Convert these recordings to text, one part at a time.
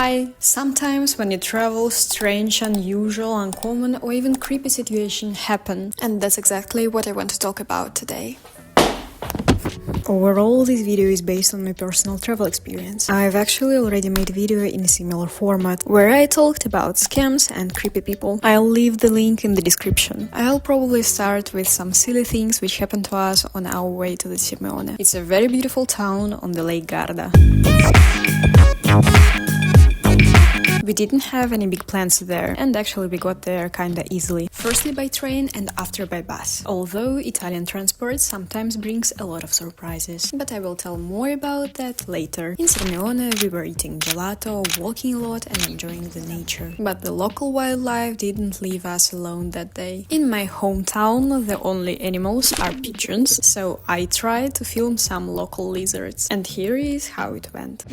Hi! Sometimes when you travel, strange, unusual, uncommon or even creepy situations happen. And that's exactly what I want to talk about today. Overall, this video is based on my personal travel experience. I've actually already made a video in a similar format, where I talked about scams and creepy people. I'll leave the link in the description. I'll probably start with some silly things which happened to us on our way to the Simeone. It's a very beautiful town on the Lake Garda. We didn't have any big plans there, and actually we got there kinda easily. Firstly by train and after by bus. Although Italian transport sometimes brings a lot of surprises. But I will tell more about that later. In Simeone we were eating gelato, walking a lot and enjoying the nature. But the local wildlife didn't leave us alone that day. In my hometown the only animals are pigeons, so I tried to film some local lizards. And here is how it went.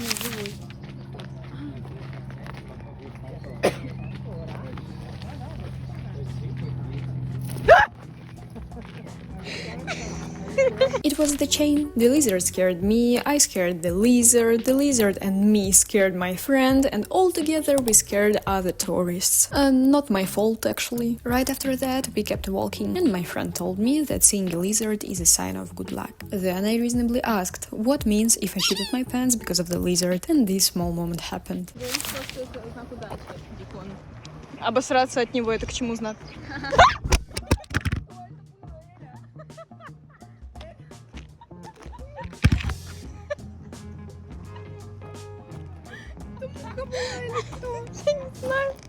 It was the chain. The lizard scared me, I scared the lizard and me scared my friend, and all together we scared other tourists. Not my fault, actually. Right after that, we kept walking, and my friend told me that seeing a lizard is a sign of good luck. Then I reasonably asked, what means if I shitted my pants because of the lizard, and this small moment happened. Обосраться от него, это к чему знак?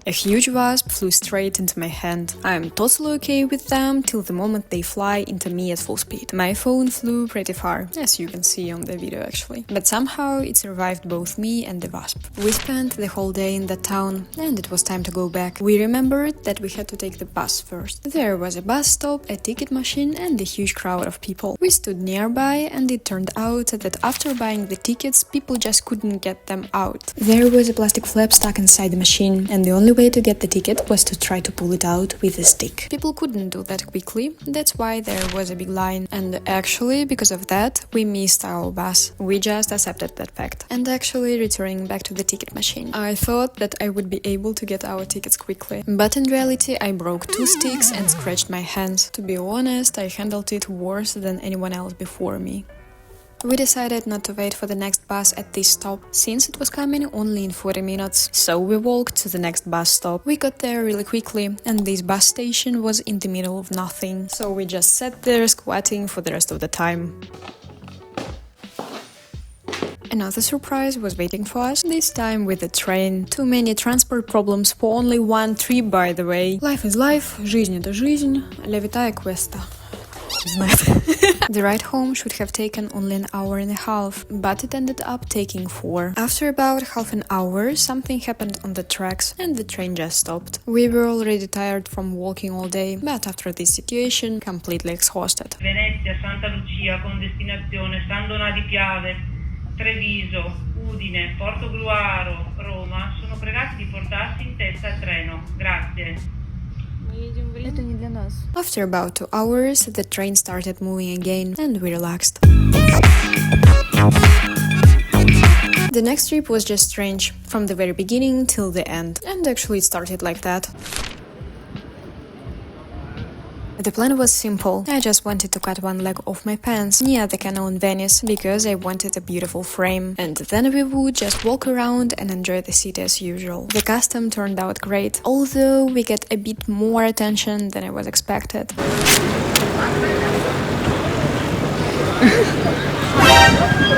A huge wasp flew straight into my hand. I am totally okay with them till the moment they fly into me at full speed. My phone flew pretty far, as you can see on the video actually. But somehow it survived both me and the wasp. We spent the whole day in that town, and it was time to go back. We remembered that we had to take the bus first. There was a bus stop, a ticket machine and a huge crowd of people. We stood nearby, and it turned out that after buying the tickets, people just couldn't get them out. There was a plastic flap stuck inside the machine, and the only way to get the ticket was to try to pull it out with a stick. People couldn't do that quickly, that's why there was a big line. And actually, because of that, we missed our bus. We just accepted that fact. And actually, returning back to the ticket machine, I thought that I would be able to get our tickets quickly. But in reality, I broke 2 sticks and scratched my hands. To be honest, I handled it worse than anyone else before me. We decided not to wait for the next bus at this stop, since it was coming only in 40 minutes, so we walked to the next bus stop. We got there really quickly, and this bus station was in the middle of nothing, so we just sat there squatting for the rest of the time. Another surprise was waiting for us, this time with the train. Too many transport problems for only one trip, by the way. Life is life, жизнь это жизнь, la vita è questa. The ride home should have taken only an hour and a half, but it ended up taking 4. After about half an hour, something happened on the tracks and the train just stopped. We were already tired from walking all day, but after this situation, completely exhausted. Venezia, Santa Lucia con destinazione San Donà di Piave, Treviso, Udine, Portogruaro, Roma sono pregati di portarsi in testa al treno. Grazie. After about 2 hours, the train started moving again, and we relaxed. The next trip was just strange, from the very beginning till the end, and actually it started like that. The plan was simple. I just wanted to cut one leg off my pants near the canal in Venice, because I wanted a beautiful frame, and then we would just walk around and enjoy the city as usual. The custom turned out great, although we get a bit more attention than I was expected.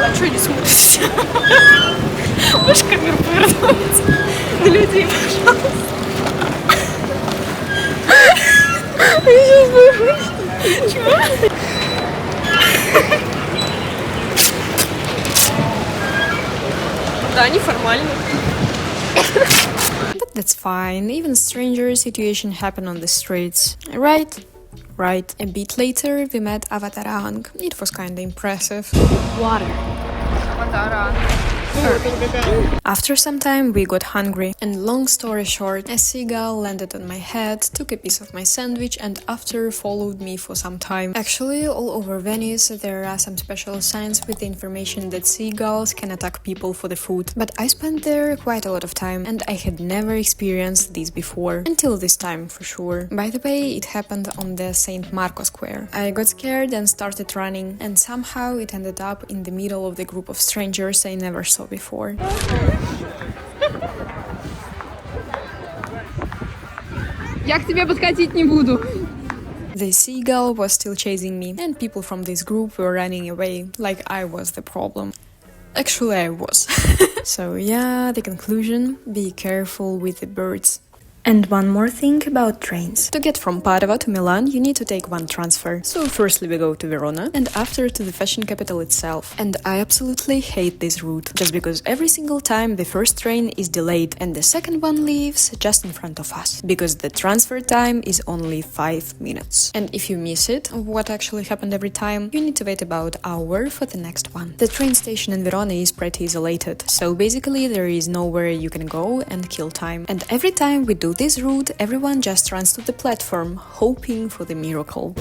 А что не смотришь? Можешь камеру повернуть на людей, пожалуйста? Я сейчас боюсь. Чего? Да, неформально. But that's fine, even stranger situation happen on the streets, right? Right. A bit later we met Avatarang. It was kinda impressive. Water. Avatarang. After some time, we got hungry, and long story short, a seagull landed on my head, took a piece of my sandwich, and after followed me for some time. Actually, all over Venice, there are some special signs with the information that seagulls can attack people for the food. But I spent there quite a lot of time, and I had never experienced this before. Until this time, for sure. By the way, it happened on the St. Marco Square. I got scared and started running, and somehow it ended up in the middle of the group of strangers I never saw before. Я к тебе подходить не буду. The seagull was still chasing me, and people from this group were running away, like I was the problem. Actually, I was. So yeah, the conclusion: be careful with the birds. And one more thing about trains. To get from Padova to Milan, you need to take one transfer. So firstly we go to Verona, and after to the fashion capital itself. And I absolutely hate this route, just because every single time the first train is delayed and the second one leaves just in front of us, because the transfer time is only 5 minutes. And if you miss it, what actually happened every time, you need to wait about an hour for the next one. The train station in Verona is pretty isolated, so basically there is nowhere you can go and kill time. And every time we do this route, everyone just runs to the platform, hoping for the miracle.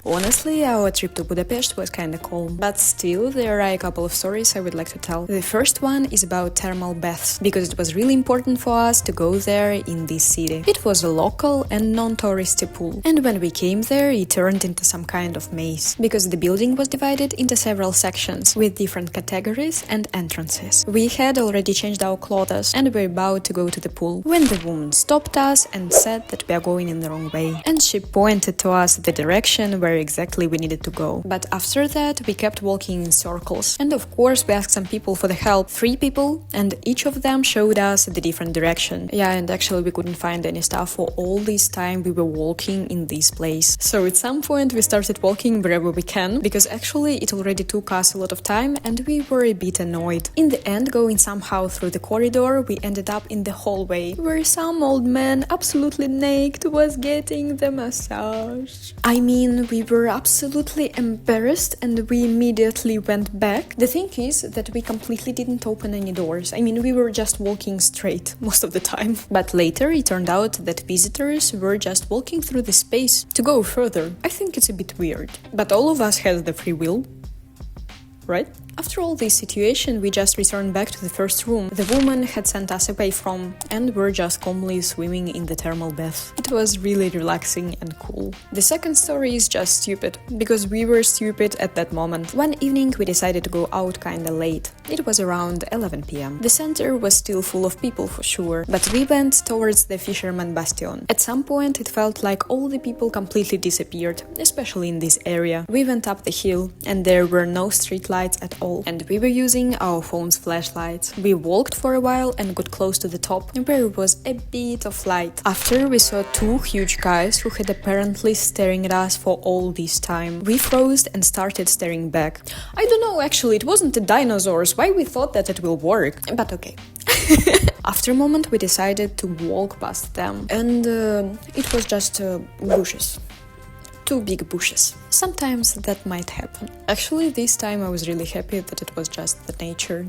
Honestly, our trip to Budapest was kinda calm, but still there are a couple of stories I would like to tell. The first one is about thermal baths, because it was really important for us to go there in this city. It was a local and non-touristy pool, and when we came there it turned into some kind of maze, because the building was divided into several sections with different categories and entrances. We had already changed our clothes and were about to go to the pool when the woman stopped us and said that we are going in the wrong way, and she pointed to us the direction where exactly we needed to go. But after that we kept walking in circles, and of course we asked some people for the help, 3 people, and each of them showed us the different direction. Yeah, and actually we couldn't find any stuff for all this time we were walking in this place. So at some point we started walking wherever we can, because actually it already took us a lot of time and we were a bit annoyed. In the end, going somehow through the corridor, we ended up in the hallway where some old man, absolutely naked, was getting the massage. I mean, we were absolutely embarrassed and we immediately went back. The thing is that we completely didn't open any doors. I mean, we were just walking straight most of the time. But later it turned out that visitors were just walking through the space to go further. I think it's a bit weird. But all of us has the free will, right? After all this situation, we just returned back to the first room the woman had sent us away from, and were just calmly swimming in the thermal bath. It was really relaxing and cool. The second story is just stupid, because we were stupid at that moment. One evening we decided to go out kinda late. It was around 11 p.m. The center was still full of people for sure, but we went towards the Fisherman Bastion. At some point it felt like all the people completely disappeared, especially in this area. We went up the hill, and there were no street lights at all, and we were using our phone's flashlights. We walked for a while and got close to the top, where was a bit of light. After, we saw 2 huge guys who had apparently staring at us for all this time. We froze and started staring back. I don't know, actually, it wasn't the dinosaurs. Why we thought that it will work? But okay. After a moment we decided to walk past them, and it was just bushes. 2 big bushes. Sometimes that might happen. Actually, this time I was really happy that it was just the nature.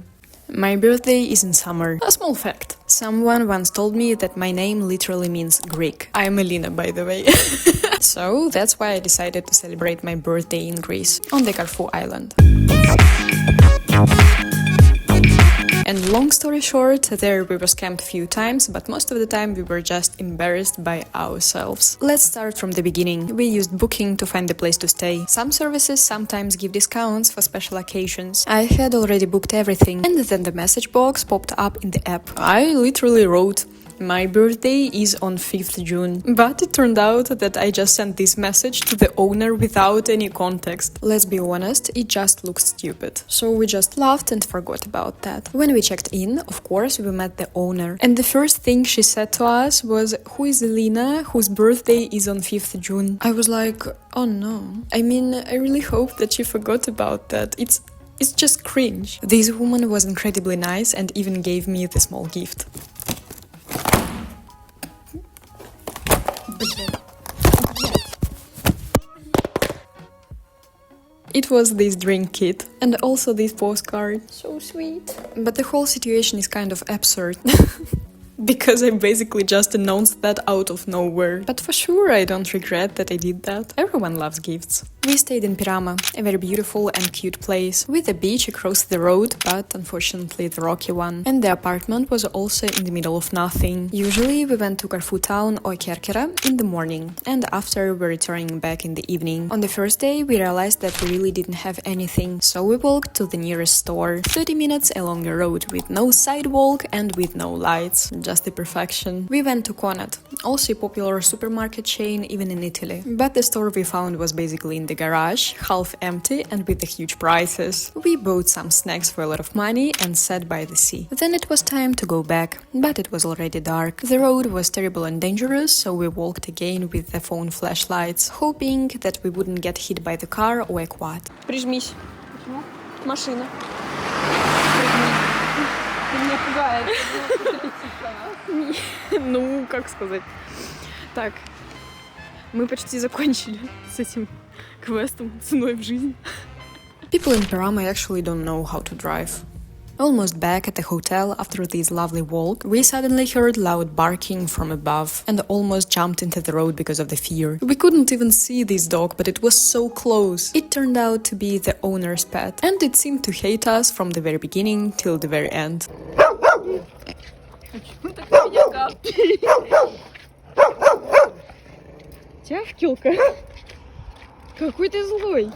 My birthday is in summer. A small fact. Someone once told me that my name literally means Greek. I'm Elena, by the way. So that's why I decided to celebrate my birthday in Greece, on the Corfu island. And long story short, there we were scammed a few times, but most of the time we were just embarrassed by ourselves. Let's start from the beginning. We used Booking to find the place to stay. Some services sometimes give discounts for special occasions. I had already booked everything, and then the message box popped up in the app. I literally wrote, My birthday is on 5th June, but it turned out that I just sent this message to the owner without any context. Let's be honest, it just looks stupid. So we just laughed and forgot about that. When we checked in, of course, we met the owner. And the first thing she said to us was, "Who is Elena, whose birthday is on 5th June?" I was like, oh no. I mean, I really hope that she forgot about that. It's just cringe. This woman was incredibly nice and even gave me the small gift. It was this drink kit and also this postcard. So sweet. But the whole situation is kind of absurd. Because I basically just announced that out of nowhere. But for sure I don't regret that I did that. Everyone loves gifts. We stayed in Pirama, a very beautiful and cute place, with a beach across the road, but unfortunately the rocky one. And the apartment was also in the middle of nothing. Usually we went to Carrefour Town or Kerkera in the morning, and after we're returning back in the evening. On the first day we realized that we really didn't have anything, so we walked to the nearest store, 30 minutes along a road with no sidewalk and with no lights. Just the perfection. We went to Conad, also a popular supermarket chain even in Italy. But the store we found was basically in the garage, half empty and with the huge prices. We bought some snacks for a lot of money and sat by the sea. Then it was time to go back, but it was already dark. The road was terrible and dangerous, so we walked again with the phone flashlights, hoping that we wouldn't get hit by the car or a quad. Прижмись. Почему? Машина. Ты меня пугаешь. Ну, как сказать. Так, мы почти закончили с этим квестом ценой в жизнь. People in Pirama actually don't know how to drive. Almost back at the hotel after this lovely walk, we suddenly heard loud barking from above and almost jumped into the road because of the fear. We couldn't even see this dog, but it was so close. It turned out to be the owner's pet, and it seemed to hate us from the very beginning till the very end. Тявкилка. Какой ты злой.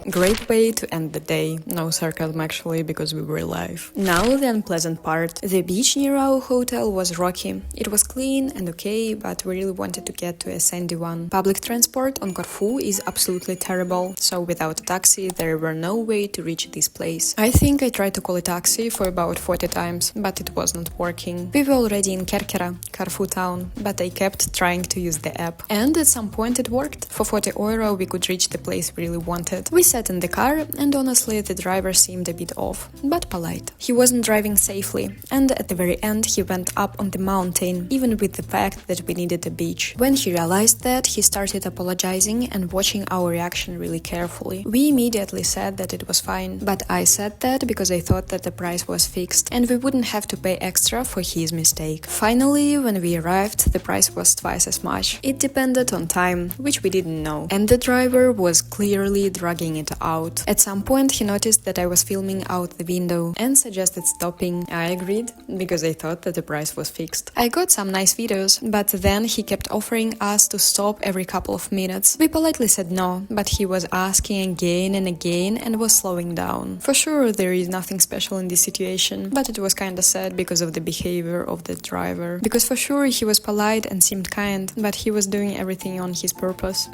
Great way to end the day. No sarcasm actually, because we were alive. Now the unpleasant part. The beach near our hotel was rocky. It was clean and okay, but we really wanted to get to a sandy one. Public transport on Corfu is absolutely terrible, so without a taxi there were no way to reach this place. I think I tried to call a taxi for about 40 times, but it wasn't working. We were already in Kerkera, Carrefour Town, but I kept trying to use the app. And at some point it worked. For 40 euro we could reach the place we really wanted. We sat in the car, and honestly the driver seemed a bit off, but polite. He wasn't driving safely, and at the very end he went up on the mountain, even with the fact that we needed a beach. When he realized that, he started apologizing and watching our reaction really carefully. We immediately said that it was fine, but I said that because I thought that the price was fixed and we wouldn't have to pay extra for his mistake. Finally, when we arrived, the price was twice as much. It depended on time, which we didn't know, and the driver was clearly dragging it out. At some point he noticed that I was filming out the window and suggested stopping. I agreed, because I thought that the price was fixed. I got some nice videos, but then he kept offering us to stop every couple of minutes. We politely said no, but he was asking again and again and was slowing down. For sure there is nothing special in this situation, but it was kinda sad because of the behavior of the driver. Because for sure he was polite and seemed kind, but he was doing everything on his purpose.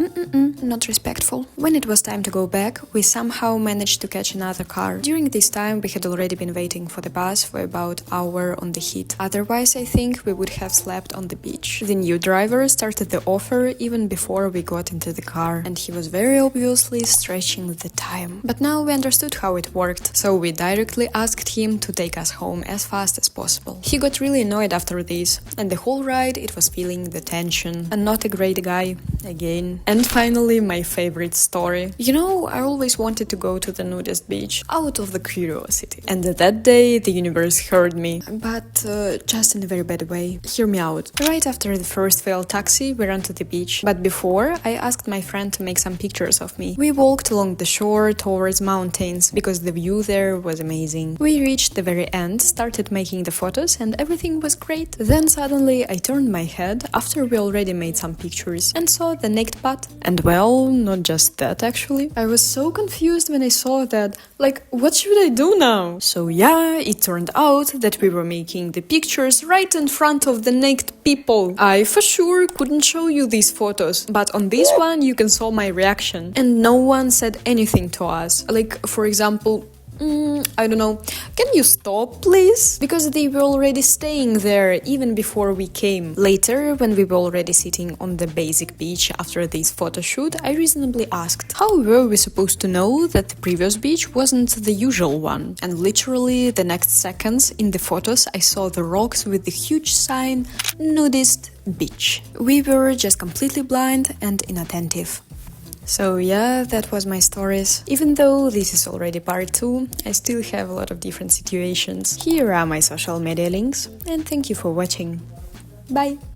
Not respectful. When it was time to go back, we somehow managed to catch another car. During this time we had already been waiting for the bus for about an hour on the heat. Otherwise I think we would have slept on the beach. The new driver started the offer even before we got into the car, and he was very obviously stretching the time. But now we understood how it worked, so we directly asked him to take us home as fast as possible. He got really annoyed after this, and the whole ride it was feeling the tension. And not a great guy, again. And finally my favorite story. You know, I always wanted to go to the nudist beach, out of the curiosity. And that day the universe heard me, but just in a very bad way. Hear me out. Right after the first failed taxi, we ran to the beach. But before, I asked my friend to make some pictures of me. We walked along the shore towards mountains, because the view there was amazing. We reached the very end, started making the photos, and everything was great. Then suddenly I turned my head, after we already made some pictures, and saw the naked part. And well, not just that actually. I was so confused when I saw that. Like, what should I do now? So yeah, it turned out that we were making the pictures right in front of the naked people. I for sure couldn't show you these photos, but on this one you can saw my reaction. And no one said anything to us. Like, for example, I don't know, can you stop, please? Because they were already staying there even before we came. Later, when we were already sitting on the basic beach after this photo shoot, I reasonably asked, how were we supposed to know that the previous beach wasn't the usual one? And literally the next seconds in the photos I saw the rocks with the huge sign, nudist beach. We were just completely blind and inattentive. So yeah, that was my stories. Even though this is already part 2, I still have a lot of different situations. Here are my social media links, and thank you for watching. Bye!